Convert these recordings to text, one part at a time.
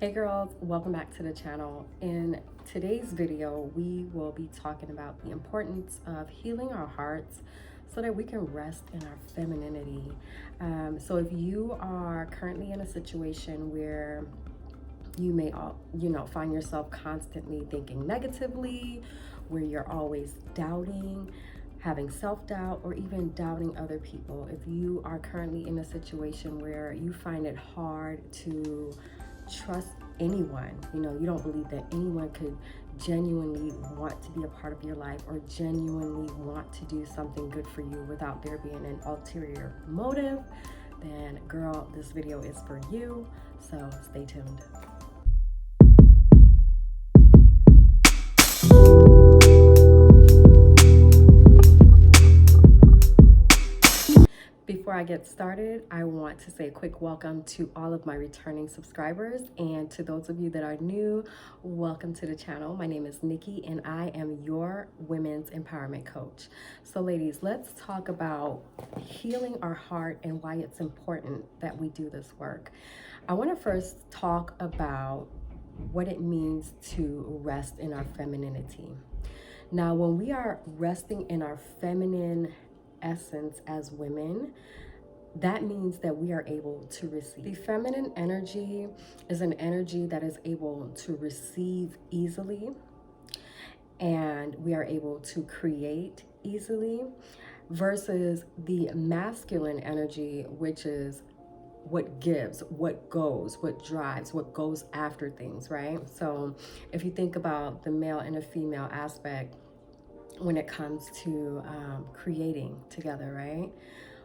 Hey girls, welcome back to the channel. In today's video, we will be talking about the importance of healing our hearts so that we can rest in our femininity. So if you are currently in a situation where you may find yourself constantly thinking negatively, where you're always doubting, having self-doubt, or even doubting other people, if you are currently in a situation where you find it hard to trust anyone, you don't believe that anyone could genuinely want to be a part of your life or genuinely want to do something good for you without there being an ulterior motive, then girl, this video is for you. So stay tuned. Before I get started, I want to say a quick welcome to all of my returning subscribers, and to those of you that are new, welcome to the channel. My name is Nikki and I am your women's empowerment coach. So ladies, let's talk about healing our heart and why it's important that we do this work. I want to first talk about what it means to rest in our femininity. Now, when we are resting in our feminine essence as women, that means that we are able to receive. The feminine energy is an energy that is able to receive easily, and we are able to create easily, versus the masculine energy, which is what gives, what goes, what drives, what goes after things, right? So if you think about the male and the female aspect, when it comes to creating together, right?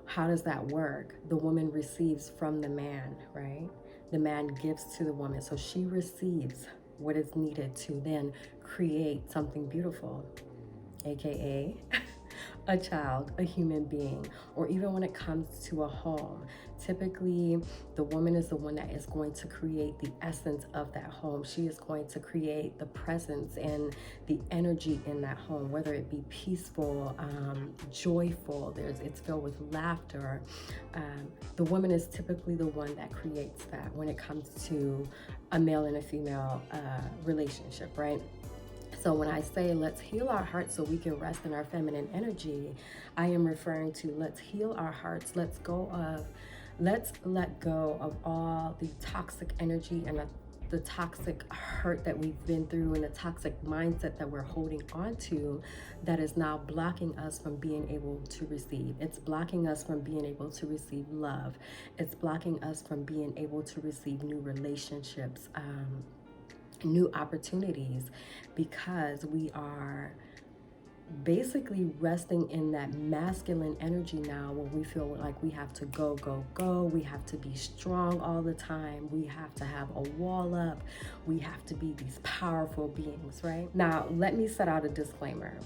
How does that work? The woman receives from the man, right? The man gives to the woman. So she receives what is needed to then create something beautiful, AKA a child, a human being, or even when it comes to a home. Typically, the woman is the one that is going to create the essence of that home. She is going to create the presence and the energy in that home, whether it be peaceful, joyful, it's filled with laughter. The woman is typically the one that creates that when it comes to a male and a female relationship, right? So when I say let's heal our hearts so we can rest in our feminine energy, I am referring to let's heal our hearts. Let's let go of all the toxic energy and the toxic hurt that we've been through and the toxic mindset that we're holding on to that is now blocking us from being able to receive. It's blocking us from being able to receive love. It's blocking us from being able to receive new relationships, new opportunities, because we are basically resting in that masculine energy now, where we feel like we have to go, we have to be strong all the time, we have to have a wall up, we have to be these powerful beings, right? Now, let me set out a disclaimer.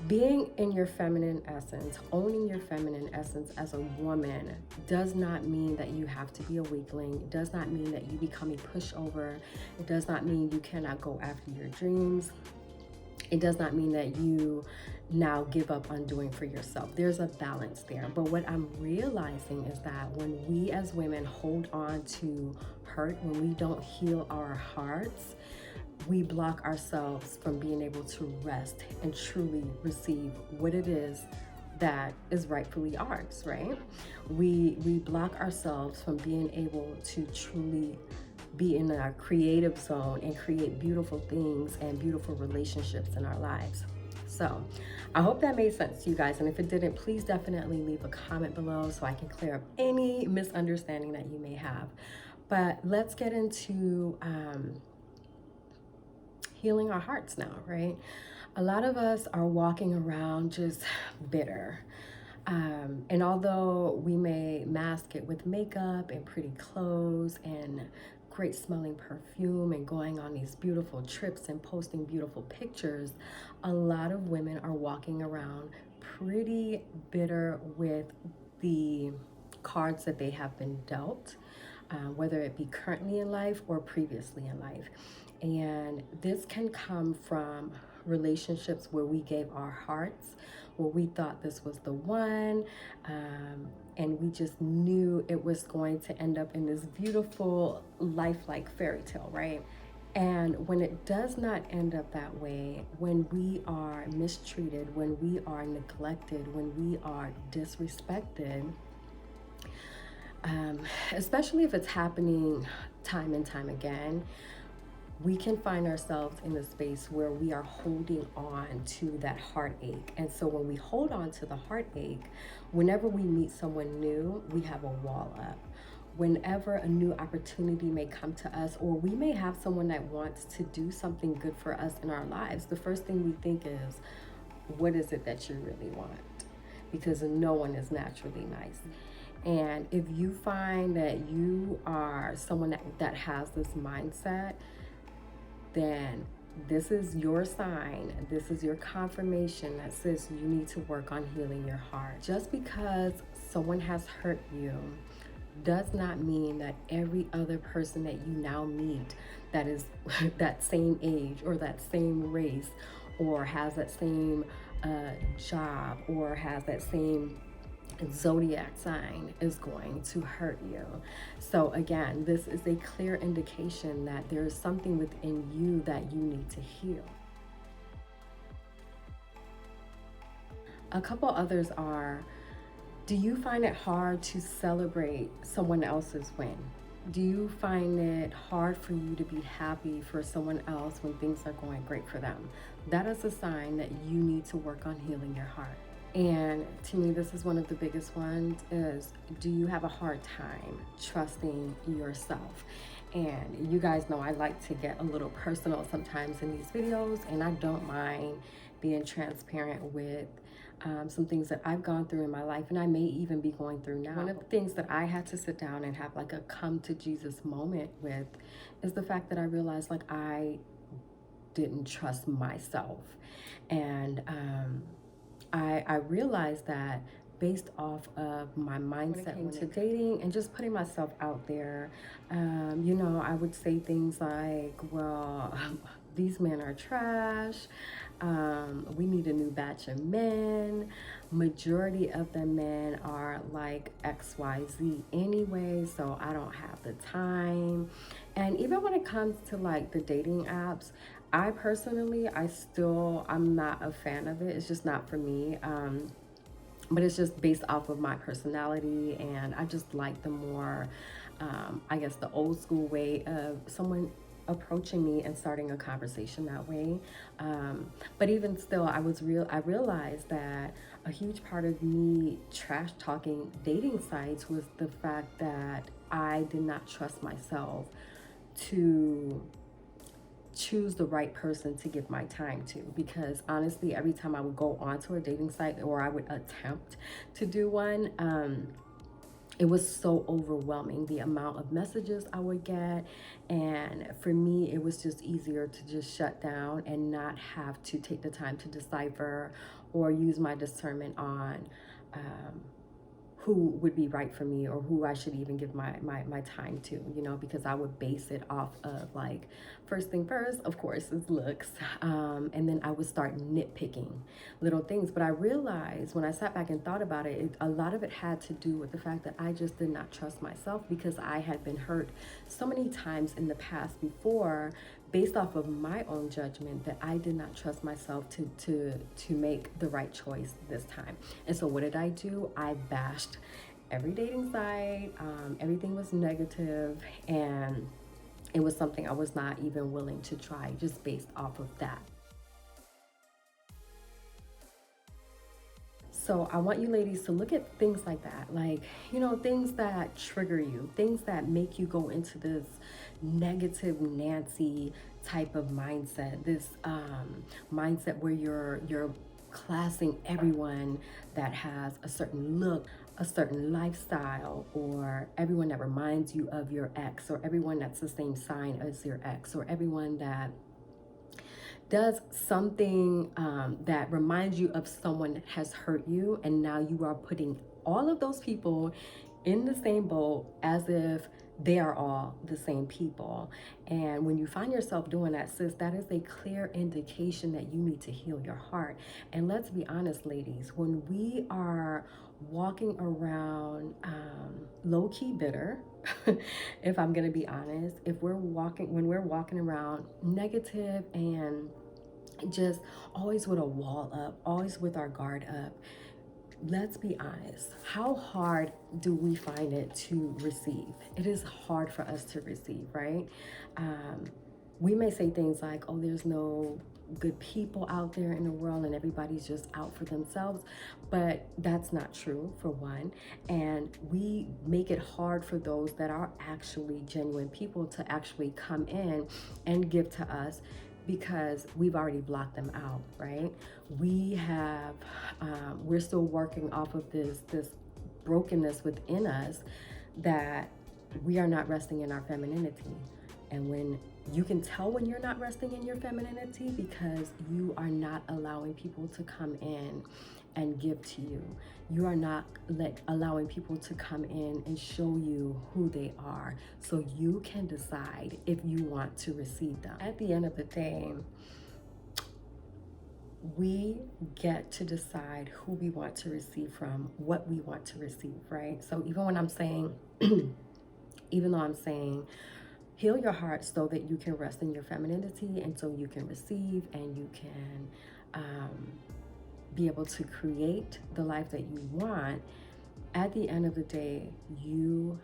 Being in your feminine essence, owning your feminine essence as a woman, does not mean that you have to be a weakling. It does not mean that you become a pushover. It does not mean you cannot go after your dreams. It does not mean that you now give up on doing for yourself. There's a balance there. But what I'm realizing is that when we as women hold on to hurt, when we don't heal our hearts, we block ourselves from being able to rest and truly receive what it is that is rightfully ours, right? We block ourselves from being able to truly be in our creative zone and create beautiful things and beautiful relationships in our lives. So I hope that made sense to you guys. And if it didn't, please definitely leave a comment below so I can clear up any misunderstanding that you may have. But let's get into healing our hearts now, right? A lot of us are walking around just bitter. And although we may mask it with makeup and pretty clothes and great smelling perfume and going on these beautiful trips and posting beautiful pictures, a lot of women are walking around pretty bitter with the cards that they have been dealt, whether it be currently in life or previously in life. And this can come from relationships where we gave our hearts, or we thought this was the one, and we just knew it was going to end up in this beautiful lifelike fairy tale, right? And when it does not end up that way, when we are mistreated, when we are neglected, when we are disrespected, especially if it's happening time and time again, we can find ourselves in a space where we are holding on to that heartache. And so when we hold on to the heartache, whenever we meet someone new, we have a wall up. Whenever a new opportunity may come to us, or we may have someone that wants to do something good for us in our lives, the first thing we think is, what is it that you really want? Because no one is naturally nice. And if you find that you are someone that has this mindset, then this is your sign, this is your confirmation that says you need to work on healing your heart. Just because someone has hurt you does not mean that every other person that you now meet that is that same age or that same race or has that same job or has that same zodiac sign is going to hurt you. So again, this is a clear indication that there is something within you that you need to heal. A couple others are, do you find it hard to celebrate someone else's win? Do you find it hard for you to be happy for someone else when things are going great for them? That is a sign that you need to work on healing your heart. And to me, this is one of the biggest ones, is do you have a hard time trusting yourself? And you guys know I like to get a little personal sometimes in these videos, and I don't mind being transparent with some things that I've gone through in my life, and I may even be going through now. One of the things that I had to sit down and have like a come to Jesus moment with is the fact that I realized like I didn't trust myself. And I realized that based off of my mindset when it came to dating and just putting myself out there, you know, I would say things like, well, these men are trash. We need a new batch of men. Majority of the men are like XYZ anyway, so I don't have the time. And even when it comes to like the dating apps, I personally, I'm not a fan of it. It's just not for me. But it's just based off of my personality, and I just like the more, I guess, the old school way of someone approaching me and starting a conversation that way. But even still, I realized that a huge part of me trash talking dating sites was the fact that I did not trust myself to choose the right person to give my time to. Because honestly, every time I would go onto a dating site or I would attempt to do one, it was so overwhelming, the amount of messages I would get. And for me, it was just easier to just shut down and not have to take the time to decipher or use my discernment on who would be right for me or who I should even give my time to, you know, because I would base it off of like, first thing first, of course, is looks. And then I would start nitpicking little things. But I realized when I sat back and thought about it, a lot of it had to do with the fact that I just did not trust myself, because I had been hurt so many times in the past before based off of my own judgment that I did not trust myself to make the right choice this time. And so what did I do? I bashed every dating site. Everything was negative, and it was something I was not even willing to try just based off of that. So I want you ladies to look at things like that, like, you know, things that trigger you, things that make you go into this negative Nancy type of mindset, this mindset where you're classing everyone that has a certain look, a certain lifestyle, or everyone that reminds you of your ex, or everyone that's the same sign as your ex, or everyone that does something that reminds you of someone that has hurt you, and now you are putting all of those people in the same boat as if they are all the same people. And when you find yourself doing that, sis, that is a clear indication that you need to heal your heart. And let's be honest, ladies, when we are walking around low-key bitter, if I'm gonna be honest, when we're walking around negative and just always with a wall up, always with our guard up, let's be honest, how hard do we find it to receive? It is hard for us to receive, right? We may say things like, oh, there's no good people out there in the world and everybody's just out for themselves, but that's not true, for one. And we make it hard for those that are actually genuine people to actually come in and give to us, because we've already blocked them out, right? We're still working off of this brokenness within us, that we are not resting in our femininity. And when you can tell when you're not resting in your femininity, because you are not allowing people to come in and give to you. You are not allowing people to come in and show you who they are, so you can decide if you want to receive them. At the end of the day, we get to decide who we want to receive from, what we want to receive, right? So even when I'm saying, even though I'm saying, heal your heart so that you can rest in your femininity, and so you can receive and you can be able to create the life that you want, at the end of the day, you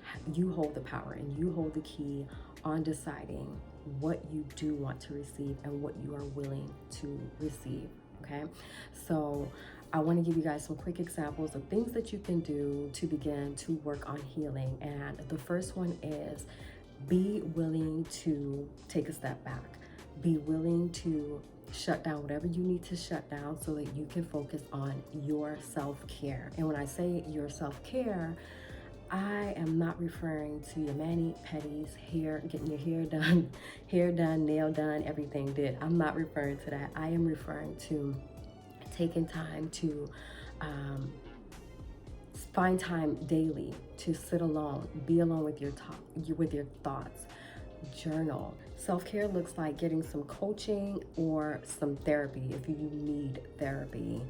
hold the power and you hold the key on deciding what you do want to receive and what you are willing to receive, okay? So I want to give you guys some quick examples of things that you can do to begin to work on healing. And the first one is, be willing to take a step back. Be willing to shut down whatever you need to shut down so that you can focus on your self-care. And when I say your self-care, I am not referring to your mani-pedis, getting your hair done, nail done, everything did. I'm not referring to that. I am referring to taking time to find time daily to sit alone, be alone with your thoughts, journal. Self-care looks like getting some coaching or some therapy if you need therapy,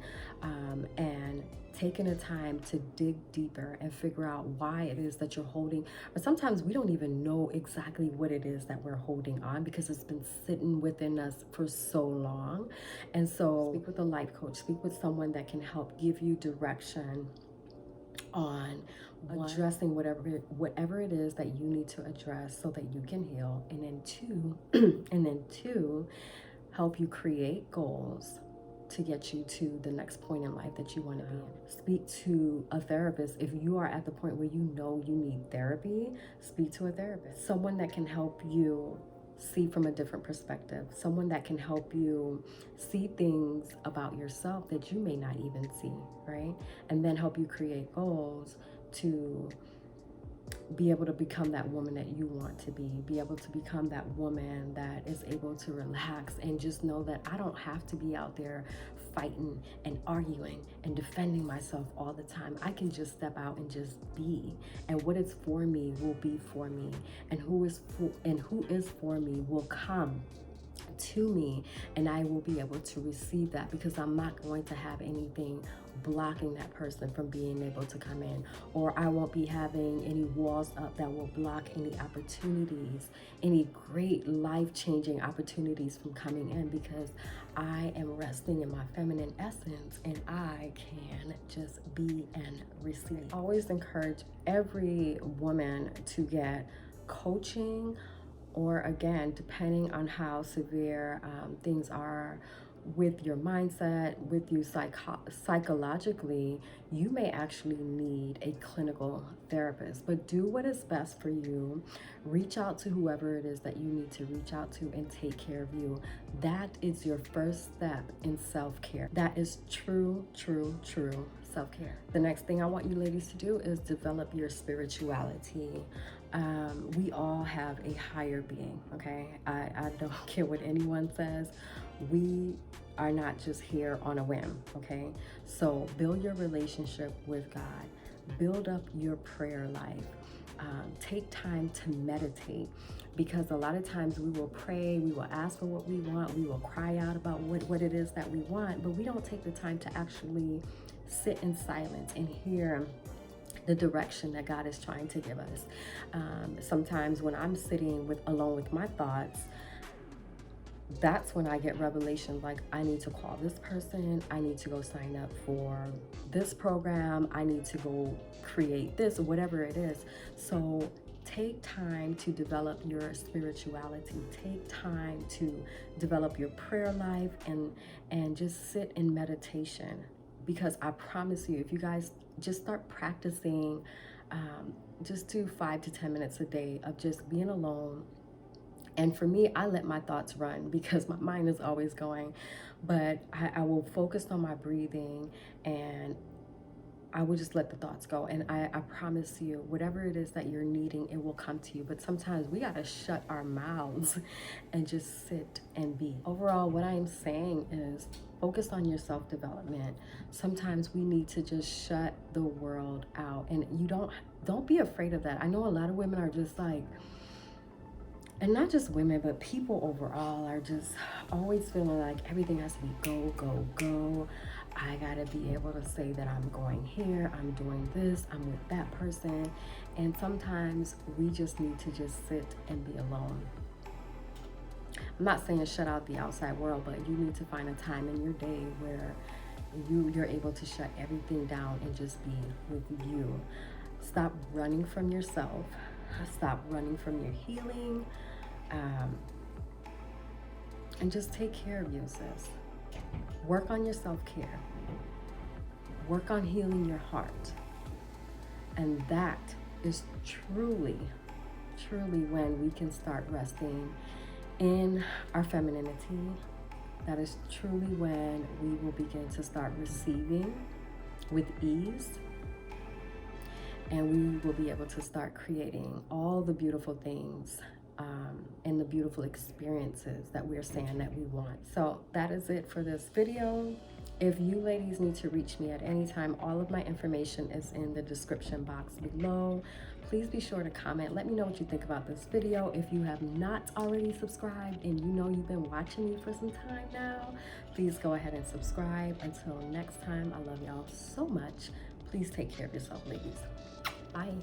and taking the time to dig deeper and figure out why it is that you're holding. But sometimes we don't even know exactly what it is that we're holding on, because it's been sitting within us for so long. And so speak with a life coach, speak with someone that can help give you direction on addressing whatever it is that you need to address so that you can heal. And then two, help you create goals to get you to the next point in life that you want to be in. Speak to a therapist. If you are at the point where you know you need therapy, speak to a therapist. Someone that can help you see from a different perspective. Someone that can help you see things about yourself that you may not even see, right? And then help you create goals to be able to become that woman that you want to be able to become that woman that is able to relax and just know that I don't have to be out there fighting and arguing and defending myself all the time. I can just step out and just be, and what is for me will be for me, and who is for me will come to me, and I will be able to receive that, because I'm not going to have anything blocking that person from being able to come in, or I won't be having any walls up that will block any opportunities, any great life-changing opportunities from coming in, because I am resting in my feminine essence and I can just be and receive. I always encourage every woman to get coaching, or again, depending on how severe things are with your mindset, with you psychologically, you may actually need a clinical therapist. But do what is best for you. Reach out to whoever it is that you need to reach out to and take care of you. That is your first step in self-care. That is true self-care. The next thing I want you ladies to do is develop your spirituality. We all have a higher being, okay? I don't care what anyone says. We are not just here on a whim, okay? So build your relationship with God. Build up your prayer life. Take time to meditate, because a lot of times we will pray, we will ask for what we want, we will cry out about what it is that we want, but we don't take the time to actually sit in silence and hear the direction that God is trying to give us. Sometimes when I'm sitting alone with my thoughts, that's when I get revelation, like, I need to call this person, I need to go sign up for this program, I need to go create this, or whatever it is. So take time to develop your spirituality, take time to develop your prayer life, and just sit in meditation. Because I promise you, if you guys just start practicing, just do 5 to 10 minutes a day of just being alone. And for me, I let my thoughts run because my mind is always going, but I will focus on my breathing, and I will just let the thoughts go. And I promise you, whatever it is that you're needing, it will come to you. But sometimes we got to shut our mouths and just sit and be. Overall, what I am saying is focus on your self-development. Sometimes we need to just shut the world out. And you don't be afraid of that. I know a lot of women are just like, and not just women, but people overall are just always feeling like everything has to be go, go, go. I gotta be able to say that I'm going here, I'm doing this, I'm with that person. And sometimes we just need to just sit and be alone. I'm not saying shut out the outside world, but you need to find a time in your day where you're able to shut everything down and just be with you. Stop running from yourself. Stop running from your healing, and just take care of you, sis. Work on your self-care. Work on healing your heart. And that is truly, truly when we can start resting in our femininity. That is truly when we will begin to start receiving with ease. And we will be able to start creating all the beautiful things and the beautiful experiences that we're saying that we want. So that is it for this video. If you ladies need to reach me at any time, all of my information is in the description box below. Please be sure to comment. Let me know what you think about this video. If you have not already subscribed and you know you've been watching me for some time now, please go ahead and subscribe. Until next time, I love y'all so much. Please take care of yourself, ladies. Bye.